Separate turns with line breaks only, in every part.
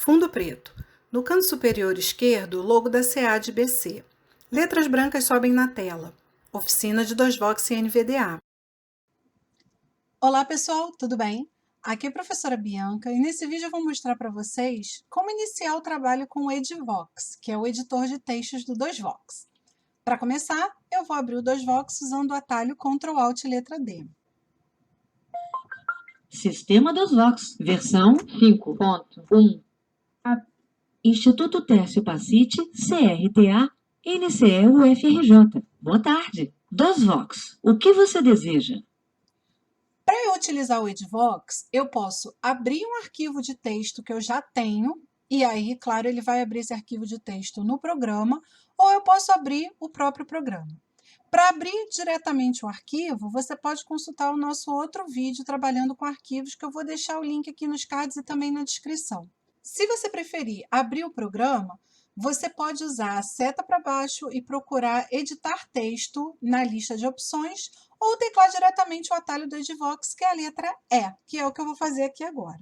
Fundo preto. No canto superior esquerdo, o logo da CADBC. Letras brancas sobem na tela. Oficina de DOSVOX e NVDA.
Olá pessoal, tudo bem? Aqui é a professora Bianca e nesse vídeo eu vou mostrar para vocês como iniciar o trabalho com o Edvox, que é o editor de textos do DOSVOX. Para começar, eu vou abrir o DOSVOX usando o atalho Ctrl Alt letra D.
Sistema DOSVOX, versão 5.1. Instituto Tércio Pacite, CRTA, NCE-UFRJ. Boa tarde. DOSVOX, o que você deseja?
Para eu utilizar o Edvox, eu posso abrir um arquivo de texto que eu já tenho, e aí, claro, ele vai abrir esse arquivo de texto no programa, ou eu posso abrir o próprio programa. Para abrir diretamente o arquivo, você pode consultar o nosso outro vídeo trabalhando com arquivos, que eu vou deixar o link aqui nos cards e também na descrição. Se você preferir abrir o programa, você pode usar a seta para baixo e procurar editar texto na lista de opções ou teclar diretamente o atalho do Edvox, que é a letra E, que é o que eu vou fazer aqui agora.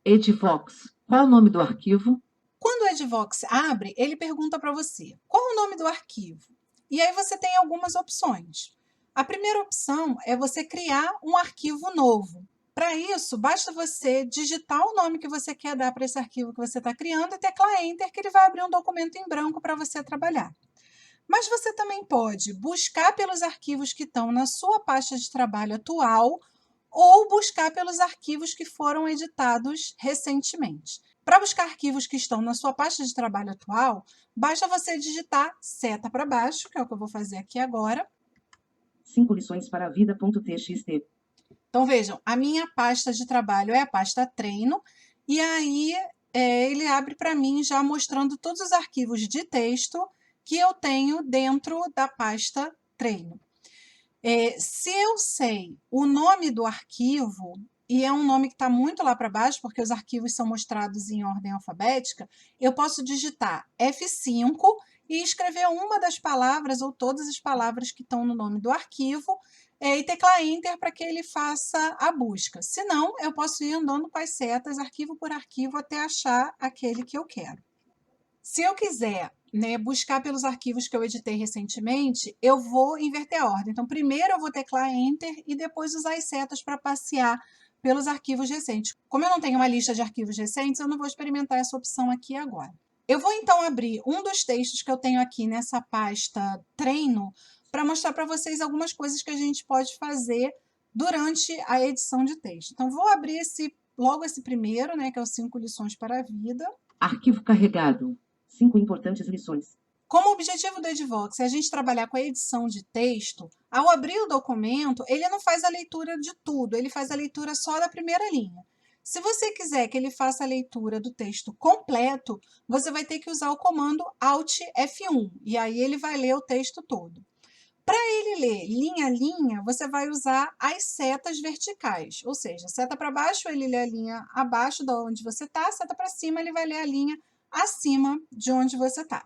Edvox, qual o nome do arquivo?
Quando o Edvox abre, ele pergunta para você qual o nome do arquivo. E aí você tem algumas opções. A primeira opção é você criar um arquivo novo. Para isso, basta você digitar o nome que você quer dar para esse arquivo que você está criando e teclar Enter, que ele vai abrir um documento em branco para você trabalhar. Mas você também pode buscar pelos arquivos que estão na sua pasta de trabalho atual ou buscar pelos arquivos que foram editados recentemente. Para buscar arquivos que estão na sua pasta de trabalho atual, basta você digitar seta para baixo, que é o que eu vou fazer aqui agora.
5 lições para a vida.txt.
Então, vejam, a minha pasta de trabalho é a pasta treino, e aí ele abre para mim já mostrando todos os arquivos de texto que eu tenho dentro da pasta treino. Se eu sei o nome do arquivo, e é um nome que está muito lá para baixo, porque os arquivos são mostrados em ordem alfabética, eu posso digitar F5 e escrever uma das palavras ou todas as palavras que estão no nome do arquivo e teclar Enter para que ele faça a busca. Se não, eu posso ir andando com as setas, arquivo por arquivo, até achar aquele que eu quero. Se eu quiser buscar pelos arquivos que eu editei recentemente, eu vou inverter a ordem. Então, primeiro eu vou teclar Enter e depois usar as setas para passear pelos arquivos recentes. Como eu não tenho uma lista de arquivos recentes, eu não vou experimentar essa opção aqui agora. Eu vou então abrir um dos textos que eu tenho aqui nessa pasta treino para mostrar para vocês algumas coisas que a gente pode fazer durante a edição de texto. Então, vou abrir logo esse primeiro, que é o 5 lições para a vida.
Arquivo carregado. 5 importantes lições.
Como o objetivo do Edvox é a gente trabalhar com a edição de texto, ao abrir o documento, ele não faz a leitura de tudo, ele faz a leitura só da primeira linha. Se você quiser que ele faça a leitura do texto completo, você vai ter que usar o comando Alt F1, e aí ele vai ler o texto todo. Para ele ler linha a linha, você vai usar as setas verticais, ou seja, seta para baixo, ele lê a linha abaixo de onde você está, seta para cima, ele vai ler a linha acima de onde você está.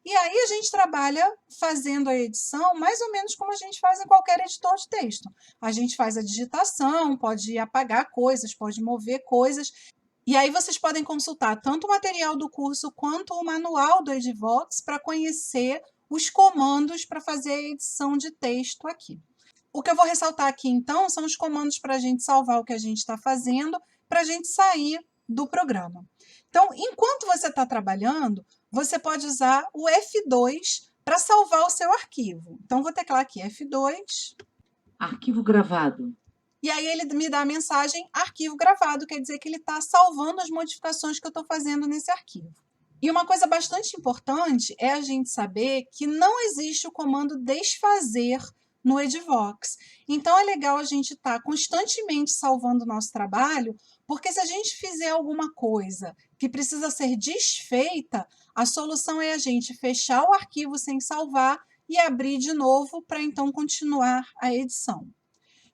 E aí a gente trabalha fazendo a edição mais ou menos como a gente faz em qualquer editor de texto. A gente faz a digitação, pode apagar coisas, pode mover coisas. E aí vocês podem consultar tanto o material do curso quanto o manual do Edvox para conhecer os comandos para fazer a edição de texto aqui. O que eu vou ressaltar aqui, então, são os comandos para a gente salvar o que a gente está fazendo, para a gente sair do programa. Então, enquanto você está trabalhando, você pode usar o F2 para salvar o seu arquivo. Então, vou teclar aqui F2.
Arquivo gravado.
E aí ele me dá a mensagem arquivo gravado, quer dizer que ele está salvando as modificações que eu estou fazendo nesse arquivo. E uma coisa bastante importante é a gente saber que não existe o comando desfazer no Edvox. Então, é legal a gente estar constantemente salvando o nosso trabalho, porque se a gente fizer alguma coisa que precisa ser desfeita, a solução é a gente fechar o arquivo sem salvar e abrir de novo para então continuar a edição.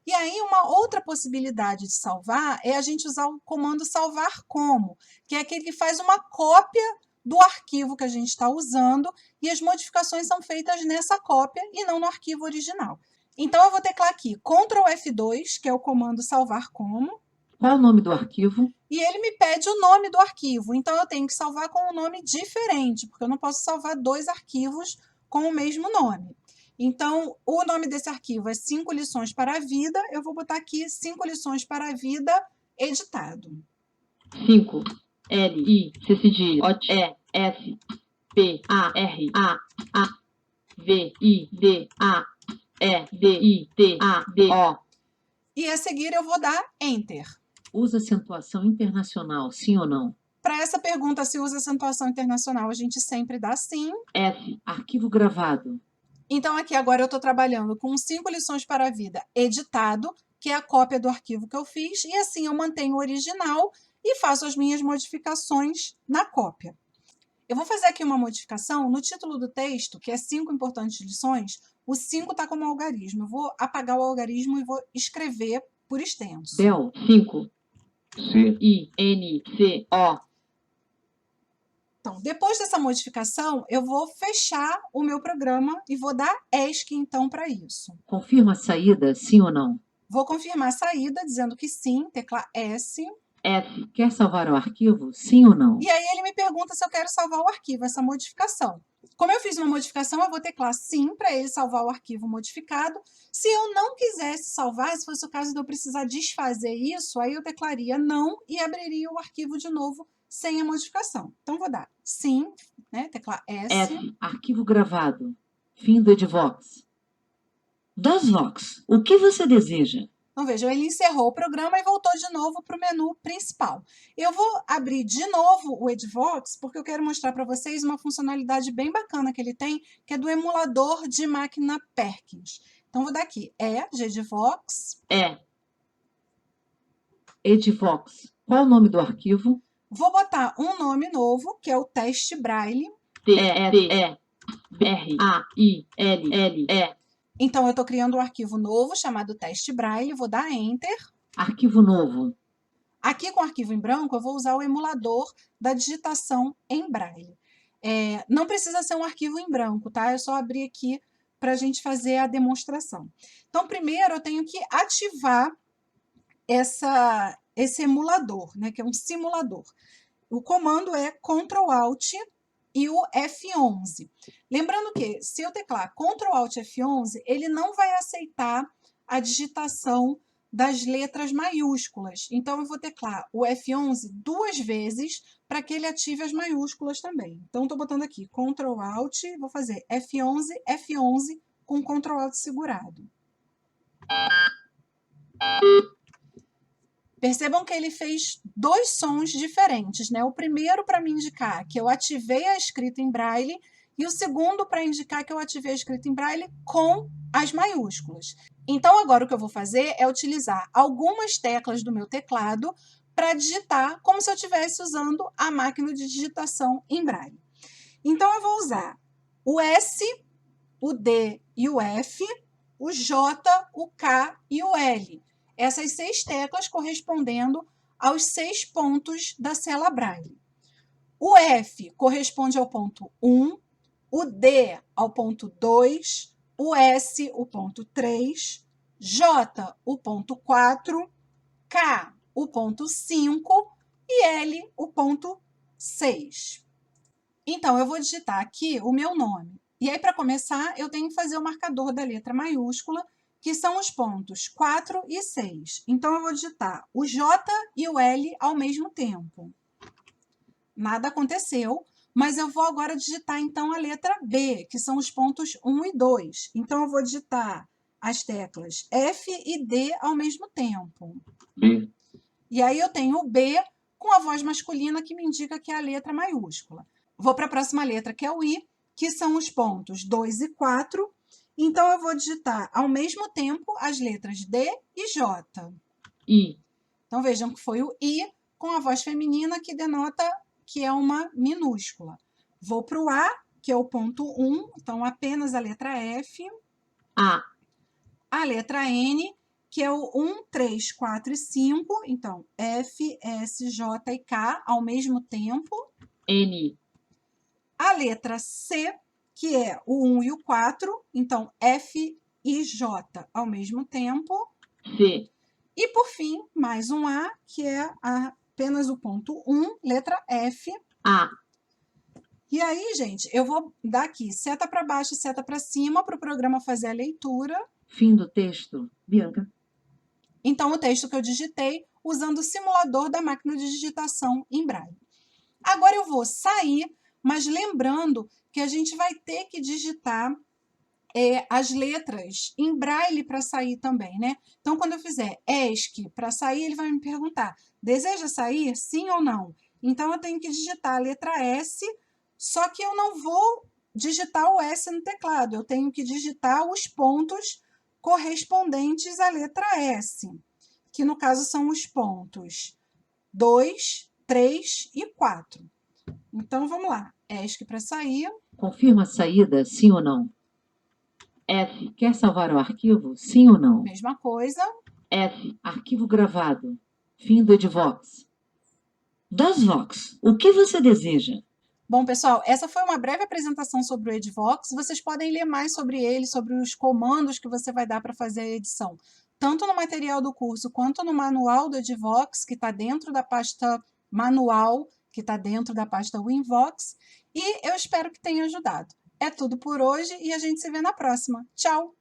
E aí, uma outra possibilidade de salvar é a gente usar o comando salvar como, que é aquele que faz uma cópia do arquivo que a gente está usando e as modificações são feitas nessa cópia e não no arquivo original. Então, eu vou teclar aqui Ctrl F2, que é o comando salvar como.
Qual o nome do arquivo?
E ele me pede o nome do arquivo. Então, eu tenho que salvar com um nome diferente, porque eu não posso salvar 2 arquivos com o mesmo nome. Então, o nome desse arquivo é 5 lições para a vida. Eu vou botar aqui 5 lições para a vida editado.
5. L, I, C, cedilha, O, E, F, P, A, R, A, V, I, D, A, E, D, I, T, A, D, O.
E a seguir eu vou dar Enter.
Usa acentuação internacional, sim ou não?
Para essa pergunta, se usa acentuação internacional, a gente sempre dá sim.
F, arquivo gravado.
Então, aqui agora eu estou trabalhando com 5 lições para a vida editado, que é a cópia do arquivo que eu fiz, e assim eu mantenho o original e faço as minhas modificações na cópia. Eu vou fazer aqui uma modificação no título do texto, que é 5 importantes lições. O 5 está como algarismo. Eu vou apagar o algarismo e vou escrever por extenso.
Bel, 5. C, I, N, C, O.
Então, depois dessa modificação, eu vou fechar o meu programa e vou dar ESC, então, para isso.
Confirma a saída, sim ou não?
Vou confirmar a saída, dizendo que sim, tecla S.
F, quer salvar o arquivo, sim ou não?
E aí ele me pergunta se eu quero salvar o arquivo, essa modificação. Como eu fiz uma modificação, eu vou teclar sim para ele salvar o arquivo modificado. Se eu não quisesse salvar, se fosse o caso de eu precisar desfazer isso, aí eu teclaria não e abriria o arquivo de novo sem a modificação. Então, vou dar sim, né? Teclar S.
F, arquivo gravado. Fim do Edvox. DOSVox, o que você deseja?
Então, vejam, ele encerrou o programa e voltou de novo para o menu principal. Eu vou abrir de novo o Edvox, porque eu quero mostrar para vocês uma funcionalidade bem bacana que ele tem, que é do emulador de máquina Perkins. Então, vou dar aqui, de Edvox.
Edvox, qual o nome do arquivo?
Vou botar um nome novo, que é o teste Braille.
T-E-R-A-I-L-L-E.
Então, eu estou criando um arquivo novo chamado teste Braille, vou dar Enter.
Arquivo novo.
Aqui com o arquivo em branco, eu vou usar o emulador da digitação em Braille. Não precisa ser um arquivo em branco, tá? É só abrir aqui para a gente fazer a demonstração. Então, primeiro eu tenho que ativar esse emulador, né? Que é um simulador. O comando é Ctrl+Alt e o F11. Lembrando que, se eu teclar Ctrl+Alt F11, ele não vai aceitar a digitação das letras maiúsculas. Então, eu vou teclar o F11 2 vezes para que ele ative as maiúsculas também. Então, estou botando aqui Ctrl+Alt, vou fazer F11, F11 com Ctrl+Alt segurado. Percebam que ele fez 2 sons diferentes, né? O primeiro para me indicar que eu ativei a escrita em Braille e o segundo para indicar que eu ativei a escrita em Braille com as maiúsculas. Então, agora o que eu vou fazer é utilizar algumas teclas do meu teclado para digitar como se eu estivesse usando a máquina de digitação em Braille. Então, eu vou usar o S, o D e o F, o J, o K e o L. Essas 6 teclas correspondendo aos 6 pontos da cela Braille. O F corresponde ao ponto 1, o D ao ponto 2, o S o ponto 3, J o ponto 4, K o ponto 5 e L o ponto 6. Então, eu vou digitar aqui o meu nome. E aí, para começar, eu tenho que fazer o marcador da letra maiúscula, que são os pontos 4 e 6. Então, eu vou digitar o J e o L ao mesmo tempo. Nada aconteceu, mas eu vou agora digitar, então, a letra B, que são os pontos 1 e 2. Então, eu vou digitar as teclas F e D ao mesmo tempo.
B.
E aí, eu tenho o B com a voz masculina, que me indica que é a letra maiúscula. Vou para a próxima letra, que é o I, que são os pontos 2 e 4. Então, eu vou digitar ao mesmo tempo as letras D e J.
I.
Então, vejam que foi o I com a voz feminina, que denota que é uma minúscula. Vou para o A, que é o ponto 1, então apenas a letra F.
A.
A letra N, que é o 1, 3, 4 e 5. Então, F, S, J e K ao mesmo tempo.
N.
A letra C, que é o 1 e o 4, então F e J ao mesmo tempo.
C.
E, por fim, mais um A, que é apenas o ponto 1, letra F.
A.
E aí, gente, eu vou dar aqui seta para baixo e seta para cima para o programa fazer a leitura.
Fim do texto. Bianca.
Então, o texto que eu digitei usando o simulador da máquina de digitação em Braille. Agora eu vou sair, mas lembrando que a gente vai ter que digitar as letras em Braille para sair também, né? Então, quando eu fizer ESC para sair, ele vai me perguntar, deseja sair? Sim ou não? Então, eu tenho que digitar a letra S, só que eu não vou digitar o S no teclado, eu tenho que digitar os pontos correspondentes à letra S, que no caso são os pontos 2, 3 e 4. Então, vamos lá. ESC para sair.
Confirma a saída, sim ou não? F. Quer salvar o arquivo, sim ou não?
Mesma coisa.
F. Arquivo gravado. Fim do Edvox. DOSVox, o que você deseja?
Bom, pessoal, essa foi uma breve apresentação sobre o Edvox. Vocês podem ler mais sobre ele, sobre os comandos que você vai dar para fazer a edição, tanto no material do curso quanto no manual do Edvox, que está dentro da pasta manual, que está dentro da pasta Winvox. E eu espero que tenha ajudado. É tudo por hoje e a gente se vê na próxima. Tchau!